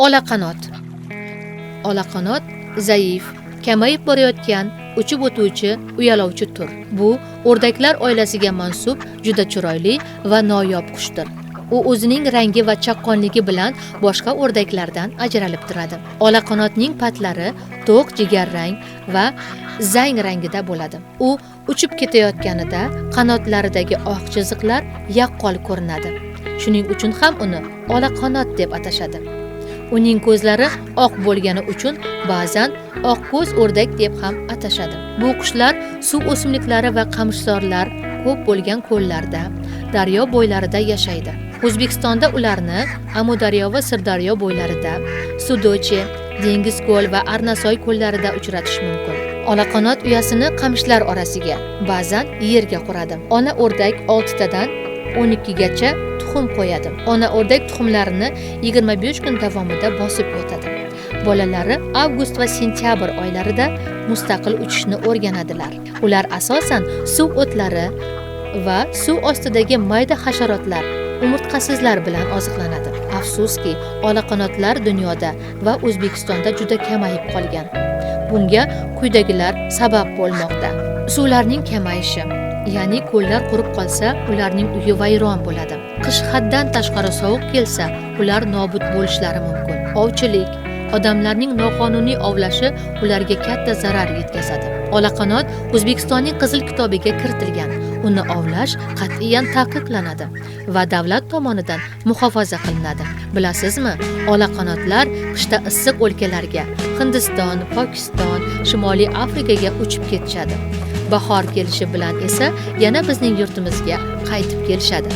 Olaqanot. Olaqanot zaif, kamayib borayotgan, uchib o'tuvchi, uyalovchi tur. Bu o'rdaklar oilasiga mansub juda chiroyli va noyob qushdir. U o'zining rangi va chaqqonligi bilan boshqa o'rdaklardan ajralib turadi. Olaqanotning patlari to'q jigarrang va zang rangida bo'ladi. U uchib ketayotganida qanotlaridagi oq chiziqlar yaqqol ko'rinadi. Shuning uchun ham uni olaqanot deb atashadi. Uning ko'zlari oq bo'lgani uchun ba'zan oq ko'z o'rdak deb ham atashadi. Bu qushlar suv o'simliklari va qamishzorlar ko'p bo'lgan ko'llarda, daryo bo'ylarida yashaydi. O'zbekistonda ularni Amudaryo va Sirdaryo bo'ylarida, Sudoche, Dengiz-ko'l va Arnasoy ko'llarida uchratish mumkin. Olaqanot uyasini qamishlar orasiga, ba'zan yerga quradi. Ona o'rdak 6 tadan 12 gacha tuxum qo'yadi. Ona o'rdak tuxumlarini 25 kun davomida bosib yotadi. Bolalari avgust va sentyabr oylarida mustaqil uchishni o'rganadilar. Ular asosan suv o'tlari va suv ostidagi mayda hasharotlar, umurtqasizlar bilan oziqlanadi. Afsuski, olaqanotlar dunyoda va O'zbekistonda juda kamayib qolgan. Bunga quyidagilar sabab bo'lmoqda. Suvlarning kamayishi, ya'ni ko'llar qurib qolsa, ularning uyi vayron bo'ladi. Qish haddan tashqari sovuq kelsa, ular nobud bo'lishlari mumkin. Ovchilik, odamlarning noqonuniy ovlashi ularga katta zarar yetkazadi. Olaqanot O'zbekistonning Qizil kitobiga kiritilgan. Uni ovlash qat'iyan taqiqlanadi va davlat tomonidan muhofaza qilinadi. Bilasizmi, olaqanotlar qishda issiq o'lkalarga, Hindiston, Pokiston, Shimoliy Afrikaga uchib ketishadi. Bahor kelishi bilan esa yana bizning yurtimizga qaytib kelishadi.